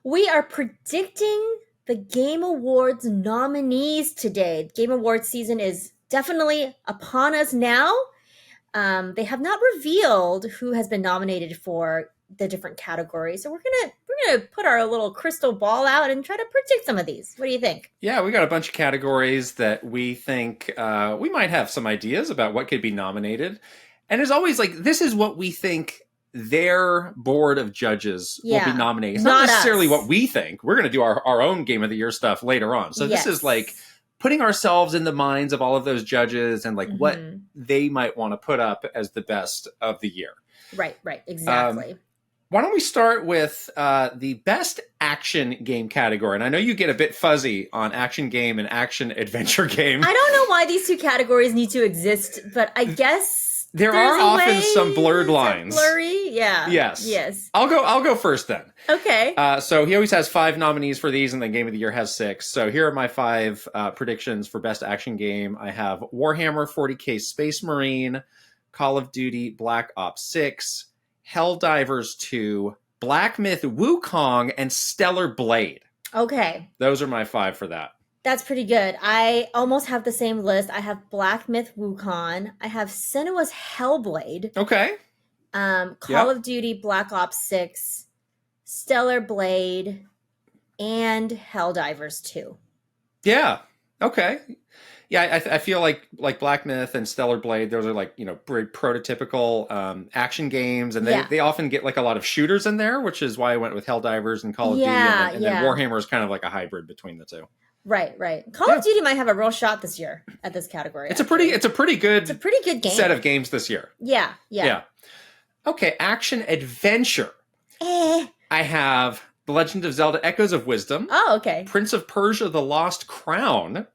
We are predicting the Game Awards nominees today. Game Awards season is definitely upon us now. They have not revealed who has been nominated for the different categories, so we're gonna put our little crystal ball out and try to predict some of these. What do you think? Yeah, we got a bunch of categories that we think we might have some ideas about what could be nominated. And as always, like this is what we think their board of judges will be nominating. It's not necessarily us. what we think. We're going to do our own Game of the Year stuff later on. So Yes. this is like putting ourselves in the minds of all of those judges and like what they might want to put up as the best of the year. Right, exactly. Why don't we start with the best action game category? And I know you get a bit fuzzy on action game and action adventure game. I don't know why these two categories need to exist, but I guess there are often some blurred lines. Blurry, yeah. Yes. I'll go first then. Okay. So he always has 5 nominees for these, and then Game of the Year has 6. So here are my 5 predictions for best action game. I have Warhammer 40K Space Marine, Call of Duty Black Ops 6, Helldivers 2, Black Myth Wukong, and Stellar Blade. Okay. Those are my 5 for that. That's pretty good. I almost have the same list. I have Black Myth Wukong. I have Senua's Hellblade. Okay. Call of Duty Black Ops 6, Stellar Blade, and Helldivers 2. Yeah. Okay. Yeah, I feel like Black Myth and Stellar Blade, those are like, very prototypical action games, and they often get like a lot of shooters in there, which is why I went with Helldivers and Call of Duty, and then Warhammer is kind of like a hybrid between the two. Right. Call of Duty might have a real shot this year at this category. It's a pretty good game set of games this year. Yeah. Okay, action adventure. I have The Legend of Zelda: Echoes of Wisdom. Oh, okay. Prince of Persia: The Lost Crown,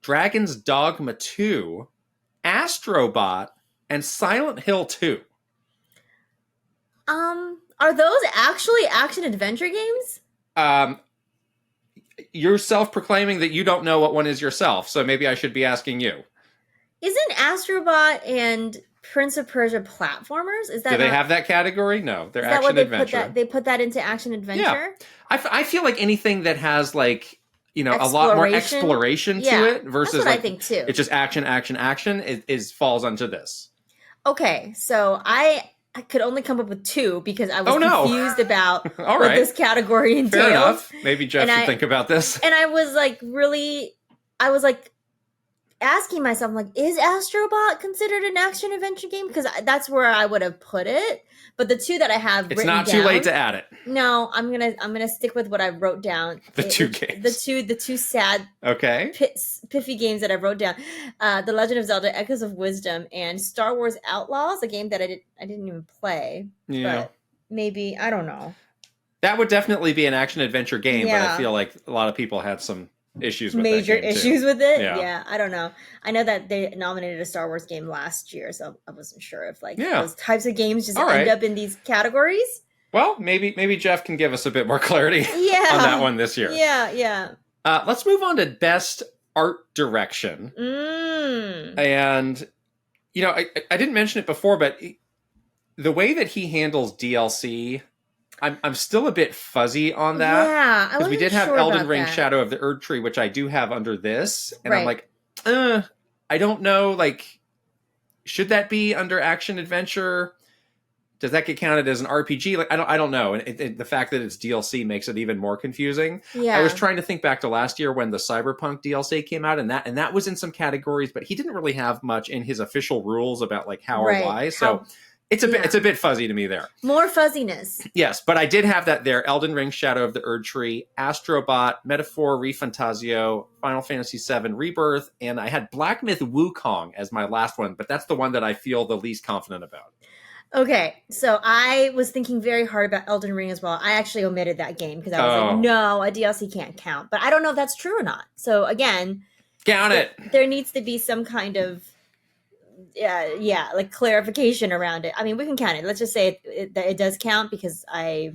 Dragon's Dogma 2, Astrobot, and Silent Hill 2. Are those actually action adventure games? You're self-proclaiming that you don't know what one is yourself, so maybe I should be asking you. Isn't Astrobot and Prince of Persia platformers? Is that do they have that category? No, they're action adventure. They put that into action adventure? Yeah. I feel like anything that has like a lot more exploration to it versus that's what I think too. It's just action is falls under this. Okay, so I could only come up with 2 because I was confused about what this category entails. Fair enough. Maybe Geoff should think about this. And I was like asking myself, like, is Astrobot considered an action adventure game? Because that's where I would have put it. But the 2 that I have it's not too late to add it. No, I'm gonna stick with what I wrote down. The 2 games. The two sad piffy games that I wrote down. The Legend of Zelda: Echoes of Wisdom and Star Wars Outlaws, a game that I didn't even play. Yeah. But maybe, I don't know. That would definitely be an action adventure game, but I feel like a lot of people had some issues with major that game issues too. with it. Yeah, I don't know. I know that they nominated a Star Wars game last year, so I wasn't sure if those types of games just end up in these categories. Well, maybe Geoff can give us a bit more clarity on that one this year. Yeah. Let's move on to best art direction. And I didn't mention it before, but the way that he handles DLC, I'm still a bit fuzzy on that. Yeah, because we did have Elden Ring Shadow of the Erd Tree, which I do have under this, and I'm like, I don't know, like, should that be under action adventure? Does that get counted as an RPG? Like, I don't know. And the fact that it's DLC makes it even more confusing. Yeah. I was trying to think back to last year when the Cyberpunk DLC came out, and that was in some categories, but he didn't really have much in his official rules about like how or why. So it's a bit fuzzy to me there. More fuzziness. Yes, but I did have that there. Elden Ring Shadow of the Erd Tree, Astrobot, Metaphor Refantasio, Final Fantasy VII Rebirth, and I had Black Myth Wukong as my last one, but that's the one that I feel the least confident about. Okay, so I was thinking very hard about Elden Ring as well. I actually omitted that game because I was like, no, a DLC can't count. But I don't know if that's true or not. So again, count it. There needs to be some kind of like clarification around it. I mean, we can count it. Let's just say it does count because I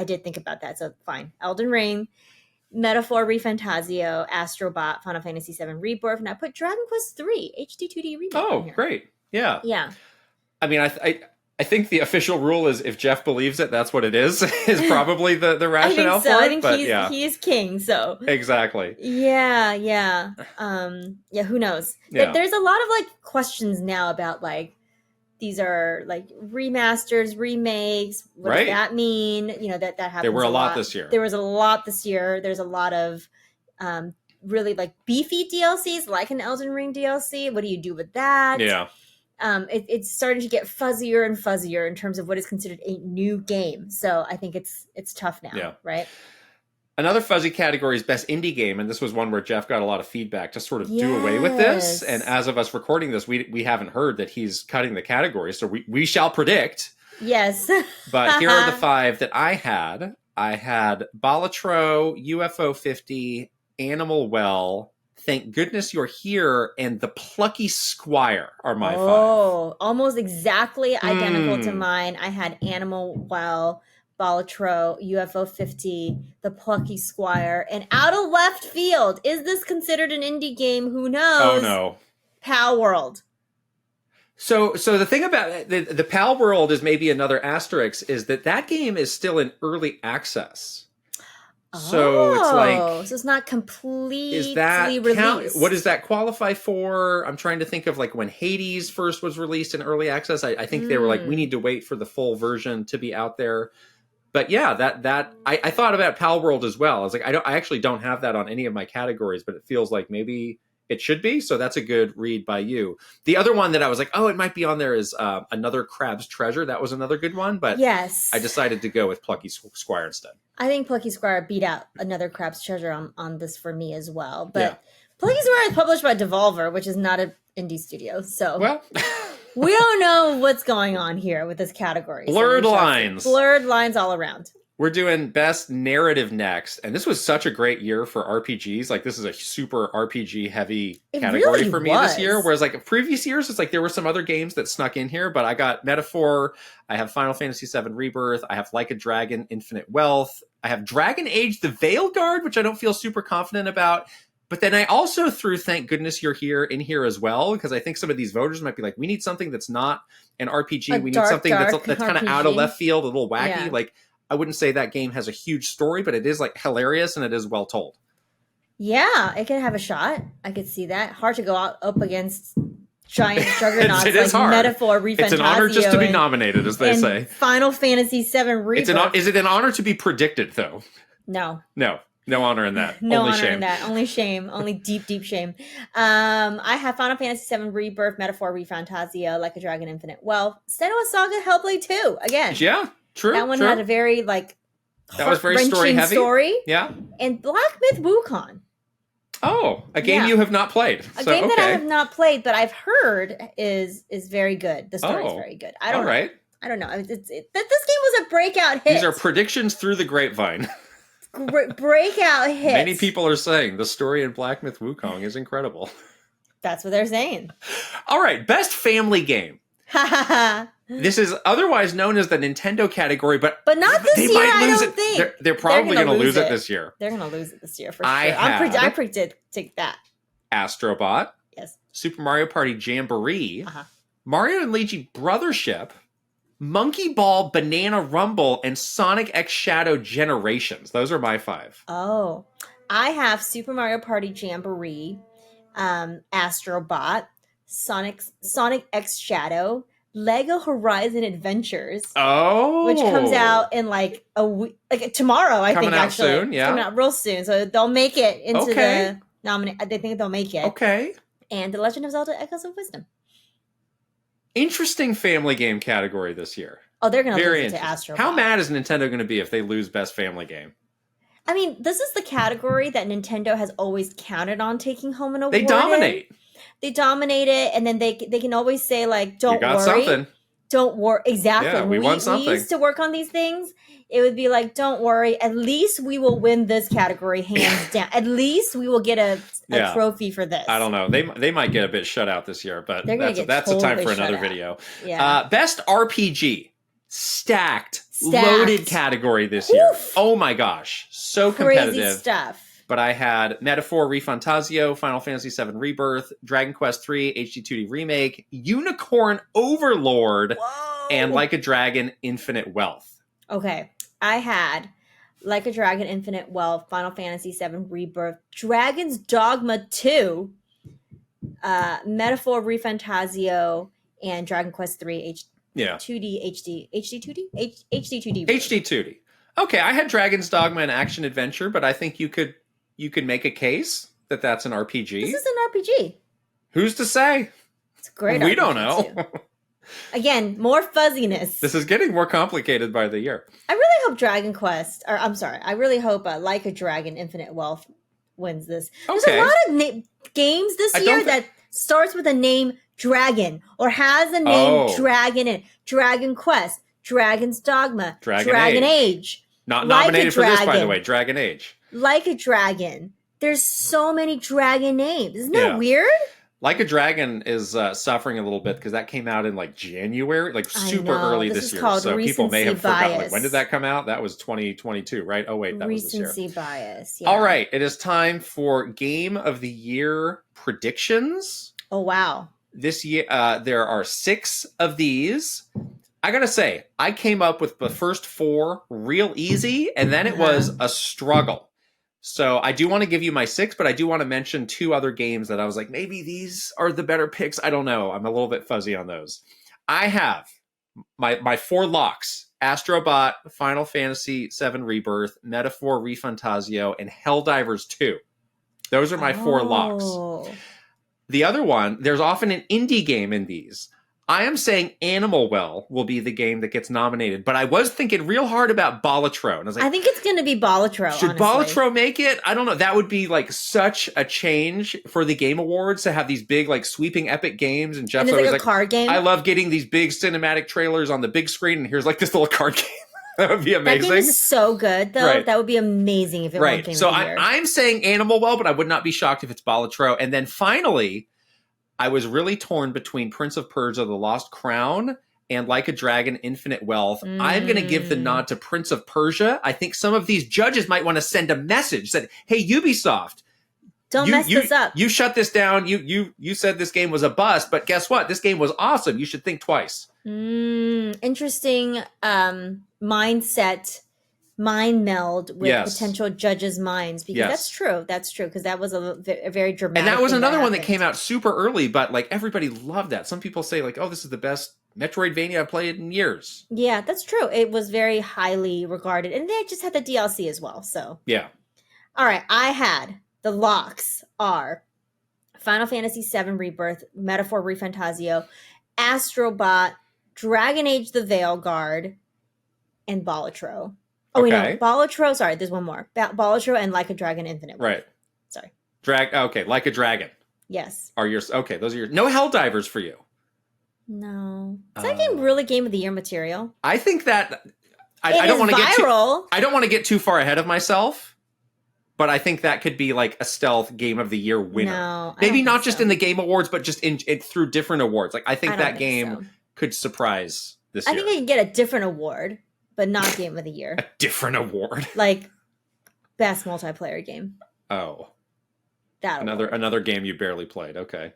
did think about that. So fine. Elden Ring, Metaphor Refantasio, Astrobot, Final Fantasy VII Rebirth, and I put Dragon Quest III HD 2D Remake. Oh, great. Yeah. Yeah. I mean, I think the official rule is if Geoff believes it, that's what it is probably the rationale for it. I think but he's king, so. Exactly. Yeah. Yeah, who knows? Yeah. There's a lot of like questions now about like these are like remasters, remakes. What does that mean? You know, that happens. There were a lot this year. There was a lot this year. There's a lot of really like beefy DLCs, like an Elden Ring DLC. What do you do with that? Yeah. It's starting to get fuzzier and fuzzier in terms of what is considered a new game. So I think it's tough now, right? Another fuzzy category is best indie game, and this was one where Geoff got a lot of feedback to sort of do away with this. And as of us recording this, we haven't heard that he's cutting the category, so we shall predict. Yes. But here are the 5 that I had. I had Balatro, UFO 50, Animal Well, Thank Goodness You're Here, and The Plucky Squire are my 5. Oh, almost exactly identical to mine. I had Animal Well, Balatro, UFO 50, The Plucky Squire, and out of left field. Is this considered an indie game? Who knows? Oh, no. Pal World. So the thing about the Pal World is maybe another asterisk is that game is still in early access. So it's like, so it's not completely is that released. What does that qualify for? I'm trying to think of like when Hades first was released in early access. I think they were like, we need to wait for the full version to be out there. But yeah, I thought about Pal World as well. I was like, I actually don't have that on any of my categories, but it feels like maybe it should be. So that's a good read by you. The other one that I was like, oh, it might be on there is Another Crab's Treasure. That was another good one, but yes, I decided to go with Plucky Squire instead. I think Plucky Squire beat out Another Crab's Treasure on this for me as well. But Plucky Squire is published by Devolver, which is not an indie studio. So we don't know what's going on here with this category. Blurred lines. Blurred lines all around. We're doing best narrative next. And this was such a great year for RPGs. Like, this is a super RPG heavy category for me this year. Whereas, like, previous years, it's like there were some other games that snuck in here. But I got Metaphor. I have Final Fantasy VII Rebirth. I have Like a Dragon, Infinite Wealth. I have Dragon Age, The Veilguard, which I don't feel super confident about. But then I also threw Thank Goodness You're Here in here as well, because I think some of these voters might be like, we need something that's not an RPG. We need something that's kind of out of left field, a little wacky. Yeah. Like, I wouldn't say that game has a huge story, but it is like hilarious and it is well told. Yeah, it can have a shot. I could see that. Hard to go up against giant juggernauts it like is hard. Metaphor, ReFantazio. It's an honor just to be nominated, as they say. Final Fantasy VII Rebirth. Is it an honor to be predicted, though? No. No honor in that. No Only honor shame. in that. Only shame. Only deep shame. I have Final Fantasy VII Rebirth, Metaphor, ReFantazio, Like a Dragon, Infinite Wealth, Senua Saga, Hellblade 2. Again. Yeah, true. That one had a very, like, that was very story heavy. Story. Yeah. And Black Myth Wukong. Oh, a game you have not played. A game that I have not played, but I've heard is very good. The story is very good. I don't know. I don't know. This game was a breakout hit. These are predictions through the grapevine. Breakout hit. Many people are saying the story in Black Myth Wukong is incredible. That's what they're saying. All right, best family game. This is otherwise known as the Nintendo category, but not this year. I don't think they're probably going to lose it this year. They're going to lose it this year for sure. I predicted that. Astrobot. Yes. Super Mario Party Jamboree. Mario and Luigi Brothership. Monkey Ball, Banana Rumble, and Sonic X Shadow Generations. Those are my 5. Oh, I have Super Mario Party Jamboree, Astrobot, Sonic X Shadow, Lego Horizon Adventures. Oh, which comes out in like a week, like tomorrow. I think actually, soon, yeah, it's coming out real soon. So they'll make it into the nominate. I think they'll make it. Okay. And The Legend of Zelda: Echoes of Wisdom. Interesting family game category this year. Oh, they're going to lose it to Astrobot. How mad is Nintendo going to be if they lose best family game? I mean, this is the category that Nintendo has always counted on taking home an award. They dominate. They dominate it, and then they can always say like, "Don't worry, something. Don't worry." Exactly. Yeah, we won something. We used to work on these things. It would be like, "Don't worry. At least we will win this category hands down. At least we will get a trophy for this." I don't know. They might get a bit shut out this year, but that's a time for another video. Yeah. Best RPG. Stacked, loaded category this year. Oh my gosh. So competitive. Crazy stuff. But I had Metaphor, ReFantazio, Final Fantasy VII Rebirth, Dragon Quest III, HD2D Remake, Unicorn Overlord, and Like a Dragon Infinite Wealth. Okay. I had Like a Dragon Infinite Wealth, Final Fantasy VII Rebirth, Dragon's Dogma 2, Metaphor Refantazio, and Dragon Quest 3 2D HD 2D HD 2D HD 2D. Okay, I had Dragon's Dogma and Action Adventure, but I think you could make a case that that's an RPG. This is an RPG. Who's to say? It's a great. We don't know. Again, more fuzziness. This is getting more complicated by the year. I really hope Dragon Quest, or I'm sorry, I really hope Like a Dragon Infinite Wealth wins this. There's a lot of games this year that starts with a name Dragon or has a name Dragon in it. Dragon Quest, Dragon's Dogma, Dragon Age. Not nominated for this, by the way. Dragon Age. Like a Dragon. There's so many dragon names. Isn't that weird? Like a Dragon is suffering a little bit because that came out in like January, like super early this year. So people may have forgotten. Like, when did that come out? That was 2022, right? Oh, wait, that was this year. Recency bias. Yeah. All right. It is time for Game of the Year predictions. Oh, wow. This year, there are 6 of these. I gotta say, I came up with the first 4 real easy, and then it was a struggle. So I do want to give you my 6, but I do want to mention 2 other games that I was like, maybe these are the better picks. I don't know. I'm a little bit fuzzy on those. I have my 4 locks: Astrobot, Final Fantasy VII Rebirth, Metaphor Refantazio, and Helldivers 2. Those are my 4 locks. The other one, there's often an indie game in these. I am saying Animal Well will be the game that gets nominated, but I was thinking real hard about Balatro. And I was like, I think it's going to be Balatro, Should Balatro make it? I don't know. That would be like such a change for the Game Awards to have these big, like, sweeping epic games. And Jeff's always like, card game. I love getting these big cinematic trailers on the big screen, and here's like this little card game. That would be amazing. That game is so good, though. Right. That would be amazing if it won Game so of the Year. I'm saying Animal Well, but I would not be shocked if it's Balatro. And then finally, I was really torn between Prince of Persia: The Lost Crown and Like a Dragon Infinite Wealth. I'm going to give the nod to Prince of Persia. I think some of these judges might want to send a message that, hey, Ubisoft, don't mess this up. You shut this down. You said this game was a bust, but guess what? This game was awesome. You should think twice. Interesting mindset. Mind meld with potential judges' minds, because that's true. That's true, because that was a very dramatic. And that was another one that came out super early, but like everybody loved that. Some people say like, "Oh, this is the best Metroidvania I've played in years." Yeah, that's true. It was very highly regarded, and they just had the DLC as well. So yeah. All right, I had the locks are Final Fantasy VII Rebirth, Metaphor Refantazio, Astrobot, Dragon Age: The Veilguard, and Balatro. Oh, wait, no. Balatro. Sorry, there's one more. Balatro and Like a Dragon Infinite. Right. Sorry. Okay, Like a Dragon. Yes. Are yours? Okay, those are your. No Helldivers for you. No. Is that game really Game of the Year material? I think that. I don't want to get viral. I don't want to get too far ahead of myself, but I think that could be like a stealth Game of the Year winner. No, maybe not just in the Game Awards, but just in through different awards. Like I think that game could surprise this year. I think it can get a different award, but not Game of the Year. A different award. Like best multiplayer game. Oh. That another game you barely played. Okay.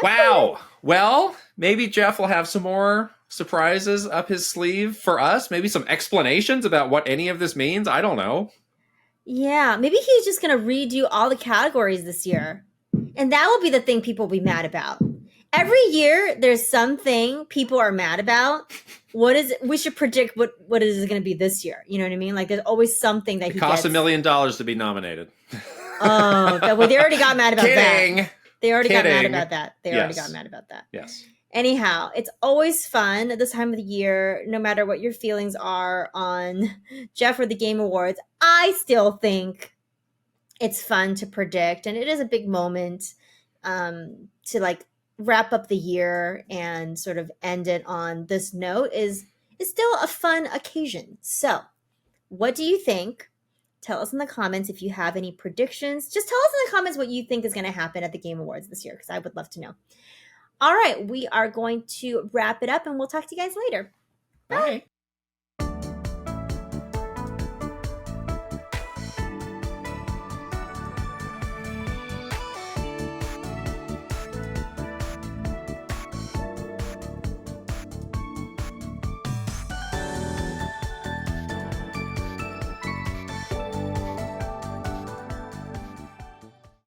Wow. Well, maybe Geoff will have some more surprises up his sleeve for us. Maybe some explanations about what any of this means. I don't know. Yeah, maybe he's just going to redo all the categories this year. And that will be the thing people will be mad about. Every year, there's something people are mad about. We should predict what it is going to be this year. You know what I mean? Like, there's always something that it costs $1 million to be nominated. Oh, they already got mad about Kidding. that. They already got mad about that. Already got mad about that. Yes. Anyhow, it's always fun at this time of the year, no matter what your feelings are on Geoff or the Game Awards. I still think it's fun to predict, and it is a big moment to like wrap up the year and sort of end it on this note is still a fun occasion. So, what do you think? Tell us in the comments if you have any predictions. Just tell us in the comments what you think is going to happen at the Game Awards this year, because I would love to know. All right, we are going to wrap it up, and we'll talk to you guys later. Bye.